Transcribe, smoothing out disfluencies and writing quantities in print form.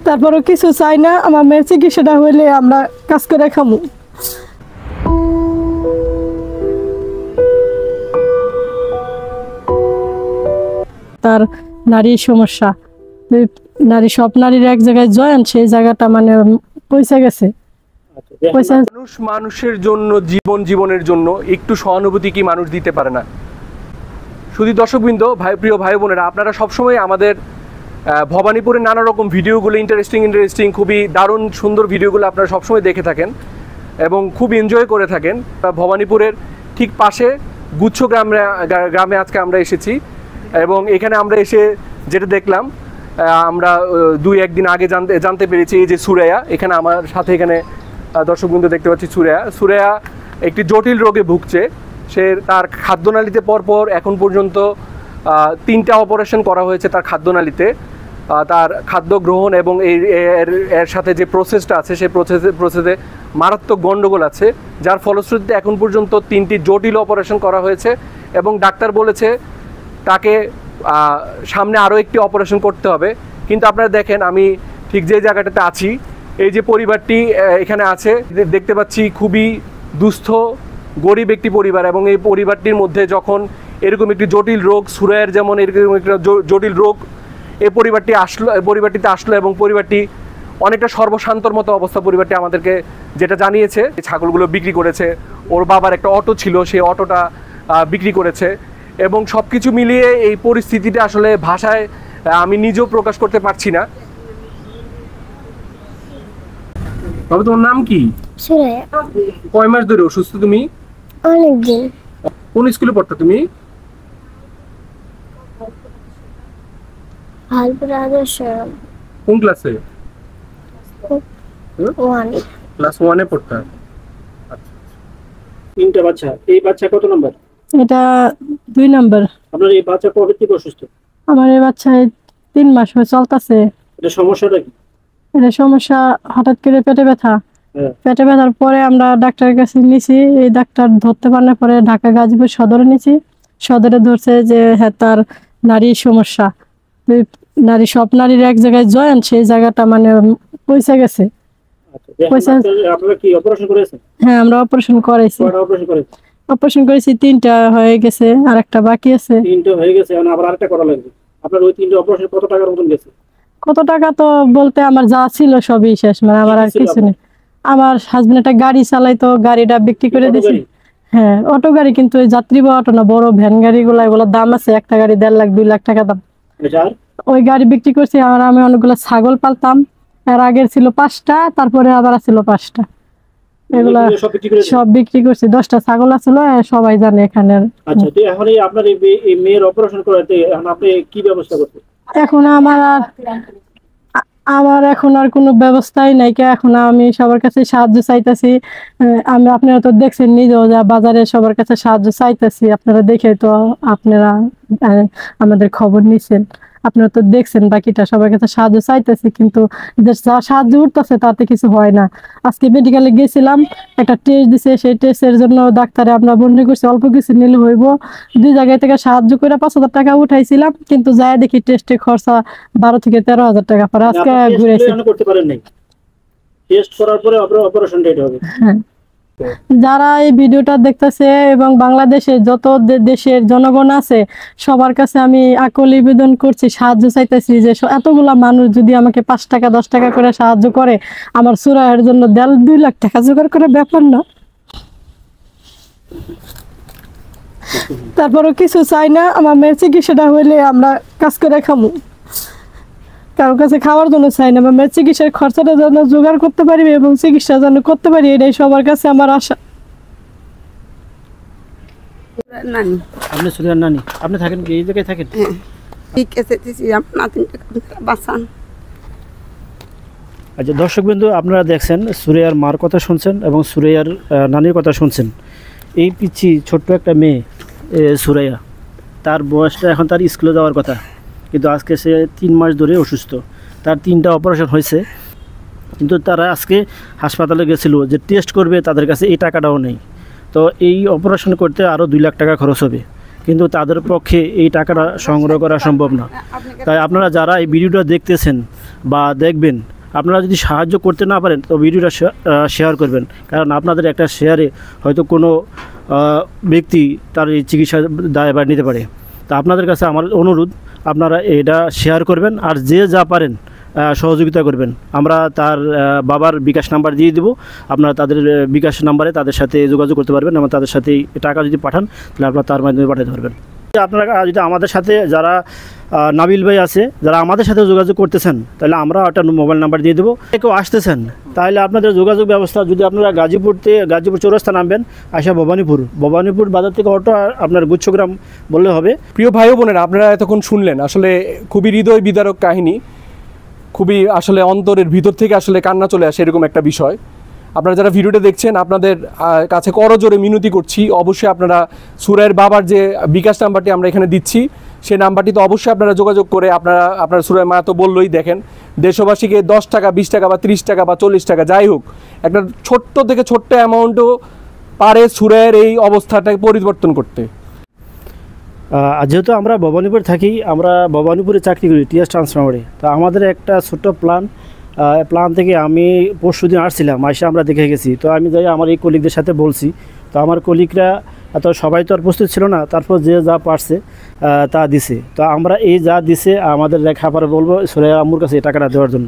তারপরও কিছু চাই না, আমার মেয়ের চিকিৎসাটা হইলে আমরা কাজ করে খামু। তার নারী সমস্যা, সব নারীর এক জায়গায় জয়েন, সেই জায়গাটা মানে পয়সা গেছে। মানুষের জন্য জীবনের জন্য একটু সহানুভূতি কি মানুষ দিতে পারে না? শুধু দর্শকবৃন্দ, প্রিয় ভাই বোনেরা, আপনারা সবসময় আমাদের ভবানীপুরের নানা রকম ভিডিওগুলো ইন্টারেস্টিং খুবই দারুণ সুন্দর ভিডিওগুলো আপনারা সবসময় দেখে থাকেন এবং খুব এনজয় করে থাকেন। ভবানীপুরের ঠিক পাশে গুচ্ছ গ্রামে আজকে আমরা এসেছি এবং এখানে আমরা এসে যেটা দেখলাম, আমরা 2-1 দিন আগে জানতে পেরেছি এই যে সুরাইয়া, এখানে আমার সাথে এখানে দর্শকবৃন্দ দেখতে পাচ্ছি সুরাইয়া একটি জটিল রোগে ভুগছে। সে তার খাদ্যনালীতে পরপর এখন পর্যন্ত 3টা অপারেশন করা হয়েছে তার খাদ্যনালীতে। তার খাদ্য গ্রহণ এবং এর সাথে যে প্রসেসটা আছে সেই প্রসেসে মারাত্মক গণ্ডগোল আছে, যার ফলশ্রুতিতে এখন পর্যন্ত 3টি জটিল অপারেশন করা হয়েছে এবং ডাক্তার বলেছে তাকে সামনে আরও একটি অপারেশন করতে হবে। কিন্তু আপনারা দেখেন আমি ঠিক যে জায়গাটাতে আছি, এই যে পরিবারটি এখানে আছে দেখতে পাচ্ছি, খুবই দুস্থ গরিব একটি পরিবার এবং এই পরিবারটির মধ্যে যখন এরকম একটি জটিল রোগ, সুরাইয়ের যেমন এরকম একটা জটিল রোগ এই পরিবারটিতে আসলো এবং পরিবারটি অনেকটা সর্বশান্তর মতো অবস্থা। পরিবারটি আমাদেরকে যেটা জানিয়েছে, ছাগলগুলো বিক্রি করেছে, ওর বাবার একটা অটো ছিল, সেই অটোটা বিক্রি করেছে এবং সব কিছু মিলিয়ে এই পরিস্থিতিটা আসলে ভাষায় আমি নিজেও প্রকাশ করতে পারছি না। তবে তোমার নাম কি? সুরাইয়া। কয় মাস ধরে অসুস্থ তুমি? অনেকদিন। কোন স্কুলে পড়তো তুমি? ভালপুরা আদর্শ। কোন ক্লাসে? 1 ক্লাস 1 এ পড়তো। আচ্ছা, 3টা বাচ্চা। এই বাচ্চা কত নাম্বার? এটা 2 নাম্বার। আপনার এই বাচ্চা কবে থেকে অসুস্থ? আমার এই বাচ্চা 3 মাস হয়ে চলতেছে। এটা সমস্যাটা কি? এটা সমস্যা হঠাৎ করে পেটে ব্যথা। পেটে ব্যথার পরে আমরা ডাক্তারের কাছে নিয়েছি, এই ডাক্তার ধরতে পারলে পরে ঢাকা গাজীপুর সদরে নিয়েছি। সদরে ধরছে যে হ্যাঁ তার নারী সমস্যা, সব নারীর এক জায়গায় জয়েন, সেই জায়গাটা মানে পয়সা গেছে। আপনারা কি অপারেশন করেছেন? হ্যাঁ, আমরা অপারেশন করেছি। অপারেশন করেছি 3টা হয়ে গেছে, আর একটা বাকি আছে। 3টা হয়ে গেছে, এখন আবার আরেকটা করা লাগবে। আপনার ওই 3টা অপারেশন কত টাকার মতন গেছে? কত টাকা তো বলতে আমার যা ছিল সবই শেষ, মানে আমার আর কিছু নেই। আমার হাজবেন্ড একটা গাড়ি চালাইতো, গাড়িটা বিক্রি করে দিয়েছি। হ্যাঁ, অটো গাড়ি, কিন্তু ওই যাত্রী বা অটো না, বড় ভ্যান গাড়িগুলো, এগুলোর দাম আছে, একটা গাড়ি 1.5 লাখ 2 লাখ টাকা দাম। ওই গাড়ি বিক্রি করছি। আর আমি অনেকগুলো ছাগল পালতাম, এর আগের ছিল 5টা, তারপরে আবার ছিল 5টা, এগুলা সব বিক্রি করছি। 10টা ছাগল আছিল, সবাই জানে এখানে। আচ্ছা, তো এখন এই আপনার এই মেয়ের অপারেশন করাতে এখন আপনি কি ব্যবস্থা করতে? এখন আমার এখন আর কোনো ব্যবস্থাই নাই। এখন আমি সবার কাছে সাহায্য চাইতেছি। আপনারা তো দেখছেন নিজেও, যা বাজারে সবার কাছে সাহায্য চাইতেছি, আপনারা দেখে তো আপনারা আমাদের খবর নিচ্ছেন, আপনারা তো দেখছেন। বাকিটা সবার কাছে সাহায্য চাইতেছি, কিন্তু যা সাহায্য উঠতেছে তাতে কিছু হয় না। আজকে মেডিকেলে গেছিলাম, একটা টেস্ট দিছে, সেই টেস্টের জন্য ডাক্তারে আমরা বন্দি করছি, অল্প কিছু নিলে হইব। 2 জায়গায় থেকে সাহায্য করে 5,000 টাকা উঠাইছিলাম, কিন্তু যাই দেখি টেস্টে খরচা 12 থেকে 13,000 টাকা পরে। আজকে ঘুরেছি। করতে পারেন নাই, টেস্ট করার পরে অপারেশন ডেট হবে। হ্যাঁ, যারা এই ভিডিওটা দেখতেছে এবং বাংলাদেশে যত দেশের জনগণ আছে সবার কাছে আমি আকুল নিবেদন করছি, সাহায্য চাইতেছি যে এতগুলা মানুষ যদি আমাকে 5 টাকা 10 টাকা করে সাহায্য করে, আমার সুরাইয়ের জন্য 2 লাখ টাকা জোগাড় করে ব্যাপার না। তারপরও কিছু চাই না, আমার মেয়ের চিকিৎসাটা হইলে আমরা কাজ করে খামু। কারোর কাছে খাওয়ার জন্য চাই না, আমার মেয়ের চিকিৎসার খরচাটা যেন জোগাড় করতে পারি এবং চিকিৎসা যেন করতে পারি, এটাই সবার কাছে আমার আশা। নানি। আপনি সুরিয়ার নানি? আপনি থাকেন কি এই জায়গায় থাকেন? ঠিক আছে, বাঁচান। আচ্ছা দর্শকবৃন্দ, আপনারা দেখছেন সুরাইয়ার মার কথা শুনছেন এবং সুরাইয়ার নানির কথা শুনছেন। এই পিচ্ছি ছোট্ট একটা মেয়ে সুরাইয়া, তার বয়সটা এখন তার স্কুলে যাওয়ার কথা, কিন্তু আজকে সে 3 মাস ধরে অসুস্থ। তার 3টা অপারেশন হয়েছে, কিন্তু তারা আজকে হাসপাতালে গেছিল যে টেস্ট করবে, তাদের কাছে এই টাকাটাও নেই। তো এই অপারেশন করতে আরও 2 লাখ টাকা খরচ হবে। কিন্তু তাদের পক্ষে এই টাকাটা সংগ্রহ করা সম্ভব না। তাই আপনারা যারা এই ভিডিওটা দেখতেছেন বা দেখবেন, আপনারা যদি সাহায্য করতে না পারেন তো ভিডিওটা শেয়ার করবেন, কারণ আপনাদের একটা শেয়ারে হয়তো কোনো ব্যক্তি তার এই চিকিৎসা দায়ভার নিতে পারে। তা আপনাদের কাছে আমার অনুরোধ, আপনারা এটা শেয়ার করবেন আর যে যা পারেন সহযোগিতা করবেন। আমরা তার বাবার বিকাশ নাম্বার দিয়ে দেবো, আপনারা তাদের বিকাশ নাম্বারে তাদের সাথে যোগাযোগ করতে পারবেন এবং তাদের সাথে টাকা যদি পাঠান তাহলে আপনারা তার মাধ্যমে পাঠাতে পারবেন। আপনারা যদি আমাদের সাথে যারা নাবিল ভাই আছে, যারা আমাদের সাথে যোগাযোগ করতেছেন, তাহলে আমরা একটা মোবাইল নাম্বার দিয়ে দেবো। কেউ আসতেছেন তাহলে আপনাদের যোগাযোগ ব্যবস্থা, যদি আপনারা গাজীপুর চৌরাস্তা নামবেন, আসা ভবানীপুর বাজার থেকে অটো আপনার গুচ্ছগ্রাম বললে হবে। প্রিয় ভাই ও বোনেরা, আপনারা এতক্ষণ শুনলেন আসলে খুবই হৃদয় বিদারক কাহিনী, খুবই আসলে অন্তরের ভিতর থেকে আসলে কান্না চলে আসে এরকম একটা বিষয়। আপনারা যারা ভিডিওটা দেখছেন, আপনাদের কাছে করজোরে মিনতি করছি, অবশ্যই আপনারা সুরাইয়ের বাবার যে বিকাশ নাম্বারটি আমরা এখানে দিচ্ছি, সেই নাম্বারটি তো অবশ্যই আপনারা যোগাযোগ করে আপনারা সুরাইয়ের মা তো বললোই, দেখেন দেশবাসীকে 10 টাকা 20 টাকা বা 30 টাকা বা 40 টাকা যাই হোক, একটা ছোট্ট থেকে ছোট্ট অ্যামাউন্টও পারে সুরাইয়ের এই অবস্থাটাকে পরিবর্তন করতে। যেহেতু আমরা ভবানীপুর থাকি, আমরা ভবানীপুরে চাকরি করি টিএস ট্রান্সফরমারে। তো আমাদের একটা ছোট্ট প্ল্যান থেকে আমি পরশুদিন আসছিলাম, এসে আমরা দেখে গেছি। তো আমি যাই আমার এই কলিগদের সাথে বলছি, তো আমার কলিগরা এত সবাই তো আর প্রস্তুত ছিল না, তারপর যে যা পারছে তা দিছে। তো আমরা এই যা দিছে আমাদের লেখাপড়া বলবো সুরাইয়া আম্মুর কাছে এই টাকাটা দেওয়ার জন্য।